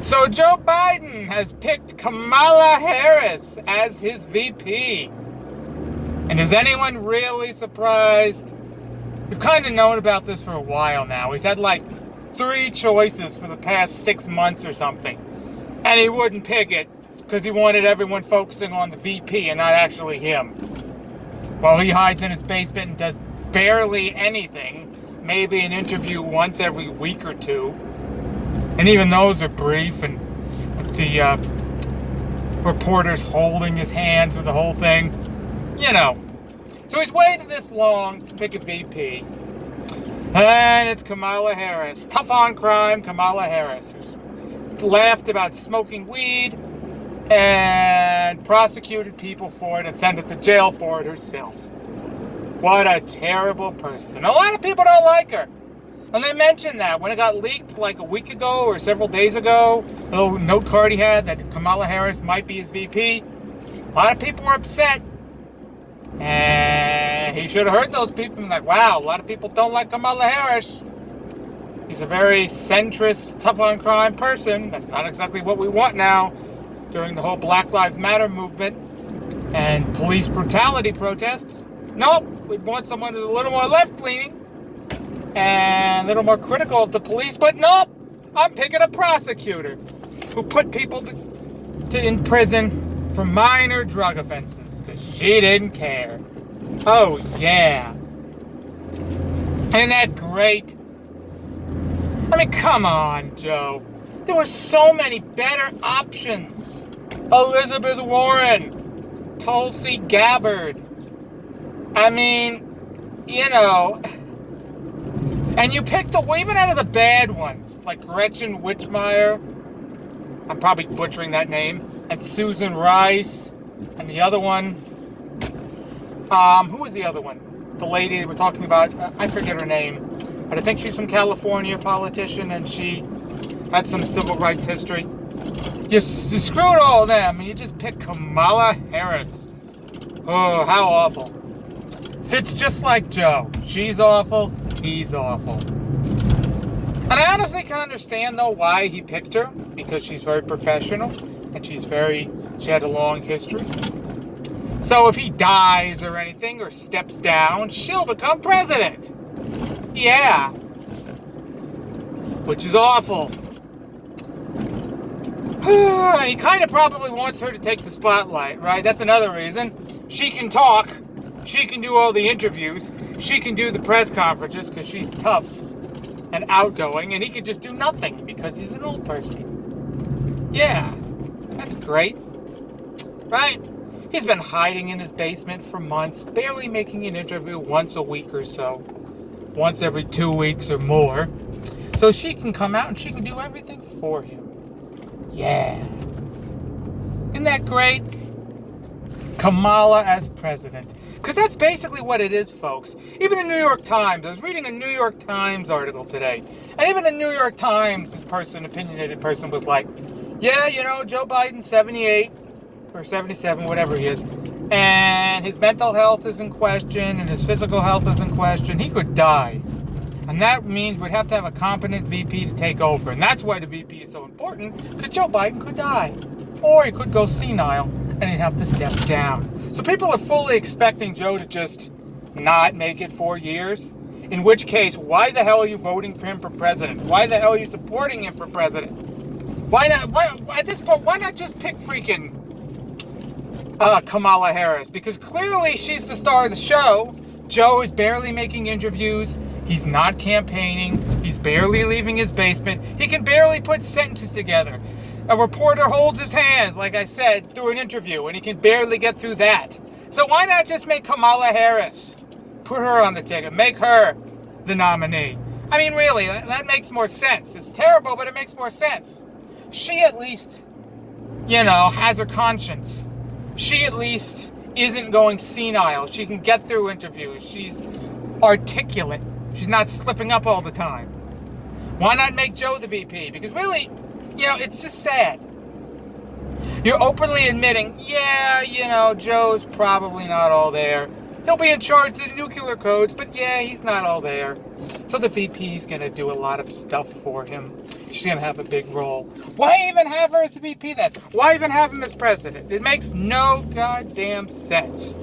So Joe Biden has picked Kamala Harris as his VP. And is anyone really surprised? We've kind of known about this for a while now. He's had like 3 choices for the past 6 months or something. And he wouldn't pick it because he wanted everyone focusing on the VP and not actually him. Well, he hides in his basement and does barely anything. Maybe an interview once every week or 2. And even those are brief, and with the reporters holding his hands with the whole thing. You know. So he's waited this long to pick a VP. And it's Kamala Harris. Tough on crime, Kamala Harris. Who's laughed about smoking weed and prosecuted people for it and sent it to jail for it herself. What a terrible person. A lot of people don't like her. And they mentioned that when it got leaked like a week ago or several days ago, a little note card he had that Kamala Harris might be his VP. A lot of people were upset. And he should have heard those people and like, wow, a lot of people don't like Kamala Harris. He's a very centrist, tough on crime person. That's not exactly what we want now during the whole Black Lives Matter movement and police brutality protests. Nope, we'd want someone who's a little more left-leaning and a little more critical of the police, but nope, I'm picking a prosecutor who put people in prison for minor drug offenses because she didn't care. Oh yeah. Isn't that great? I mean, come on, Joe. There were so many better options. Elizabeth Warren, Tulsi Gabbard. I mean, you know, and you picked even out of the bad ones, like Gretchen Whitmire, I'm probably butchering that name, and Susan Rice, and the other one, who was the other one? The lady we're talking about, I forget her name, but I think she's from California, politician, and she had some civil rights history. You screwed all of them, and you just picked Kamala Harris. Oh, how awful. Fits just like Joe. She's awful, he's awful. And I honestly can understand, though, why he picked her. Because she's very professional, and she had a long history. So if he dies or anything, or steps down, she'll become president. Yeah. Which is awful. He kind of probably wants her to take the spotlight, right? That's another reason. She can talk. She can do all the interviews. She can do the press conferences because she's tough and outgoing. And he can just do nothing because he's an old person. Yeah, that's great. Right? He's been hiding in his basement for months, barely making an interview once a week or so. Once every 2 weeks or more. So she can come out and she can do everything for him. Yeah. Isn't that great? Kamala as president. Because that's basically what it is, folks. Even the New York Times, I was reading a New York Times article today, and even the New York Times, opinionated person was like, yeah, you know, Joe Biden's 78, or 77, whatever he is, and his mental health is in question, and his physical health is in question. He could die. And that means we'd have to have a competent VP to take over. And that's why the VP is so important, because Joe Biden could die. Or he could go senile, and he'd have to step down. So people are fully expecting Joe to just not make it 4 years. In which case, why the hell are you voting for him for president? Why the hell are you supporting him for president? Why not? At this point, why not just pick freaking Kamala Harris? Because clearly she's the star of the show. Joe is barely making interviews. He's not campaigning. He's barely leaving his basement. He can barely put sentences together. A reporter holds his hand, like I said, through an interview, and he can barely get through that. So why not just make Kamala Harris? Put her on the ticket. Make her the nominee. I mean, really, that makes more sense. It's terrible, but it makes more sense. She at least, you know, has her conscience. She at least isn't going senile. She can get through interviews. She's articulate. She's not slipping up all the time. Why not make Joe the VP? Because really, you know, it's just sad. You're openly admitting, yeah, you know, Joe's probably not all there. He'll be in charge of the nuclear codes, but yeah, he's not all there. So the VP's going to do a lot of stuff for him. She's going to have a big role. Why even have her as a VP then? Why even have him as president? It makes no goddamn sense.